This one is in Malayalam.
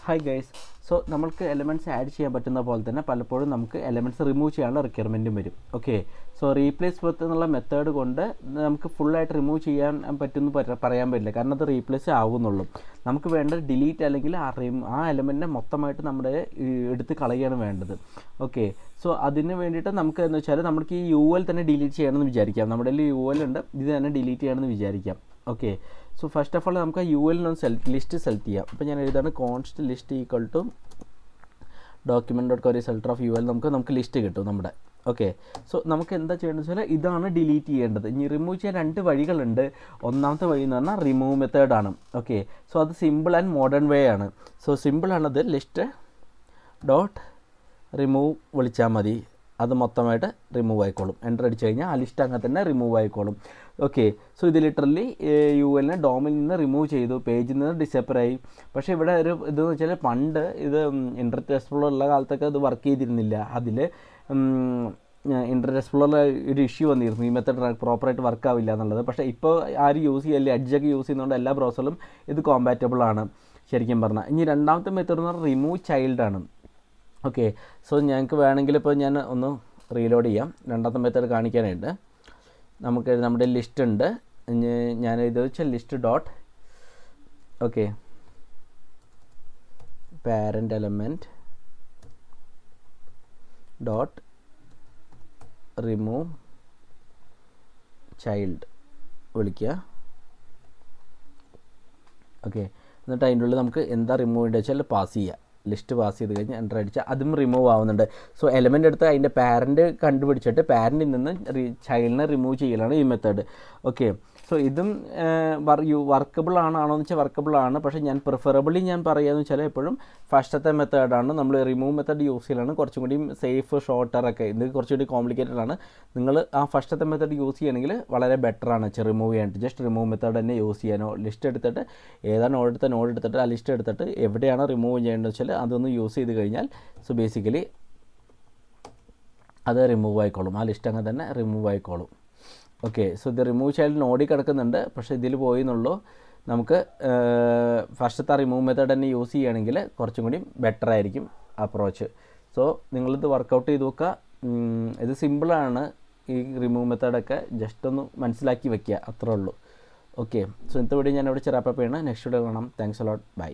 Hi guys. സോ നമ്മൾക്ക് എലമെൻറ്റ്സ് ആഡ് ചെയ്യാൻ പറ്റുന്ന പോലെ തന്നെ പലപ്പോഴും നമുക്ക് എലമെൻറ്റ്സ് റിമൂവ് ചെയ്യാനുള്ള റിക്വയർമെൻറ്റും വരും. ഓക്കെ, സോ റീപ്ലേസ് വിത്ത് എന്നുള്ള മെത്തേഡ് കൊണ്ട് നമുക്ക് ഫുള്ളായിട്ട് റിമൂവ് ചെയ്യാൻ പറ്റുമെന്ന് പറയാൻ പറ്റില്ല, കാരണം അത് റീപ്ലേസ് ആവുന്നുള്ളൂ. നമുക്ക് വേണ്ടത് ഡിലീറ്റ് അല്ലെങ്കിൽ ആ എലമെൻറ്റിനെ മൊത്തമായിട്ട് നമ്മുടെ എടുത്ത് കളയാണ് വേണ്ടത്. ഓക്കെ, സോ അതിന് വേണ്ടിയിട്ട് നമുക്ക് എന്ന് വെച്ചാൽ നമുക്ക് ഈ UL തന്നെ ഡിലീറ്റ് ചെയ്യണമെന്ന് വിചാരിക്കാം. നമ്മുടെ UL ഉണ്ട്, ഇത് തന്നെ ഡിലീറ്റ് ചെയ്യണമെന്ന് വിചാരിക്കാം. Okay, so first of all നമുക്ക് ആ UL ലിസ്റ്റ് സെലക്ട് ചെയ്യാം. അപ്പോൾ ഞാൻ എഴുതാണ് const list equal to document.query selector of UL. നമുക്ക് ലിസ്റ്റ് കിട്ടും നമ്മുടെ. ഓക്കെ, സോ നമുക്ക് എന്താ ചെയ്യേണ്ടത് വെച്ചാൽ ഇതാണ് ഡിലീറ്റ് ചെയ്യേണ്ടത്. ഇനി റിമൂവ് ചെയ്യാൻ 2 വഴികളുണ്ട്. ഒന്നാമത്തെ വഴി എന്ന് പറഞ്ഞാൽ റിമൂവ് മെത്തേഡാണ്. ഓക്കെ, സോ അത് സിമ്പിൾ ആൻഡ് മോഡേൺ വേ ആണ്. സോ സിമ്പിളാണത്, ലിസ്റ്റ് ഡോട്ട് റിമൂവ് വിളിച്ചാൽ മതി, അത് മൊത്തമായിട്ട് റിമൂവ് ആയിക്കോളും. എൻ്റർ അടിച്ച് കഴിഞ്ഞാൽ ആ ലിസ്റ്റ് അങ്ങനെ തന്നെ റിമൂവ് ആയിക്കോളും. ഓക്കെ, സോ ഇത് ലിറ്ററലി UL ഡോമിൽ നിന്ന് റിമൂവ് ചെയ്തു, പേജിൽ നിന്ന് ഡിസപ്പർ ആയി. പക്ഷേ ഇവിടെ ഒരു ഇതെന്ന് വെച്ചാൽ പണ്ട് ഇത് ഇൻ്റർനെറ്റ് എക്സ്പ്ലോറർ ഉള്ള കാലത്തൊക്കെ അത് വർക്ക് ചെയ്തിരുന്നില്ല. അതിൽ ഇൻ്റർനെറ്റ് എക്സ്പ്ലോറർ ഒരു ഇഷ്യൂ വന്നിരുന്നു, ഈ മെത്തേഡ് പ്രോപ്പറായിട്ട് വർക്ക് ആവില്ല എന്നുള്ളത്. പക്ഷേ ഇപ്പോൾ ആരും യൂസ് ചെയ്യല്ലേ, എഡ്ജൊക്കെ യൂസ് ചെയ്യുന്നതുകൊണ്ട് എല്ലാ ബ്രൗസറിലും ഇത് കോമ്പാറ്റബിൾ ആണ് ശരിക്കും പറഞ്ഞാൽ. ഇനി രണ്ടാമത്തെ മെത്തേഡ് എന്ന് പറഞ്ഞാൽ റിമൂവ് ചൈൽഡാണ്. ഓക്കെ, സോ ഞങ്ങൾക്ക് വേണമെങ്കിൽ ഇപ്പോൾ ഞാൻ ഒന്ന് റീലോഡ് ചെയ്യാം, രണ്ടാമത്തെ മെത്തേഡ് കാണിക്കാനായിട്ട്. നമുക്ക് നമ്മുടെ ലിസ്റ്റ് ഉണ്ട്, ഞാൻ ഇത് വെച്ചാൽ list dot okay parent element dot remove child വിളിക്കുക. ഓക്കെ, എന്നിട്ട് അതിൻ്റെ ഉള്ളിൽ നമുക്ക് എന്താ റിമൂവ് ചെയ്യേണ്ടത് വെച്ചാൽ പാസ് ചെയ്യുക. ലിസ്റ്റ് പാസ് ചെയ്ത് കഴിഞ്ഞ് എൻ്റർ അടിച്ചാൽ അതും റിമൂവ് ആവുന്നുണ്ട്. സോ എലമെൻ്റ് എടുത്ത് അതിൻ്റെ പാരൻറ്റ് കണ്ടുപിടിച്ചിട്ട് പാരൻറ്റിൽ നിന്ന് ചൈൽഡിനെ റിമൂവ് ചെയ്യലാണ് ഈ മെത്തേഡ്. ഓക്കെ, സോ ഇതും വർക്കബിൾ ആണോ എന്ന് വെച്ചാൽ വർക്കബിൾ ആണ്. പക്ഷേ ഞാൻ പ്രിഫറബിളി ഞാൻ പറയുകയെന്ന് വെച്ചാൽ എപ്പോഴും ഫസ്റ്റത്തെ മെത്തേഡാണ്. നമ്മൾ റിമൂവ് മെത്തേഡ് യൂസ് ചെയ്യലാണ് കുറച്ചും കൂടി സേഫ്, ഷോർട്ടറൊക്കെ. ഇത് കുറച്ചുകൂടി കോംപ്ലിക്കേറ്റഡ് ആണ്. നിങ്ങൾ ആ ഫസ്റ്റത്തെ മെത്തേഡ് യൂസ് ചെയ്യുകയാണെങ്കിൽ വളരെ ബെറ്ററാണ് റിമൂവ് ചെയ്യാനായിട്ട്. ജസ്റ്റ് റിമൂവ് മെത്തേഡ് തന്നെ യൂസ് ചെയ്യാനോ, ലിസ്റ്റ് എടുത്തിട്ട് ഏതാണ് നോഡ് എടുത്തിട്ട് ആ ലിസ്റ്റ് എടുത്തിട്ട് എവിടെയാണ് റിമൂവ് ചെയ്യേണ്ടത് വെച്ചാൽ അതൊന്ന് യൂസ് ചെയ്ത് കഴിഞ്ഞാൽ സോ ബേസിക്കലി അത് റിമൂവ് ആയിക്കോളും, ആ ലിസ്റ്റ് അങ്ങനെ തന്നെ റിമൂവ് ആയിക്കോളും. ഓക്കെ, സോ ഇത് റിമൂവ് ചൈൽഡ് നോടി കിടക്കുന്നുണ്ട്, പക്ഷേ ഇതിൽ പോയിന്നുള്ളൂ. നമുക്ക് ഫസ്റ്റത്തെ റിമൂവ് മെത്തേഡ് തന്നെ യൂസ് ചെയ്യുകയാണെങ്കിൽ കുറച്ചും കൂടി ബെറ്റർ ആയിരിക്കും അപ്രോച്ച്. സോ നിങ്ങളിത് വർക്കൗട്ട് ചെയ്ത് നോക്കുക. ഇത് സിമ്പിളാണ്, ഈ റിമൂവ് മെത്തേഡൊക്കെ ജസ്റ്റ് ഒന്ന് മനസ്സിലാക്കി വയ്ക്കുക, അത്രേ ഉള്ളൂ. ഓക്കെ, സോ ഇന്നത്തെ വീഡിയോ ഞാൻ ഇവിടെ റാപ്പ് അപ്പ് ചെയ്യണം. നെക്സ്റ്റ് വീഡിയോ കാണാം. Thanks a lot, by.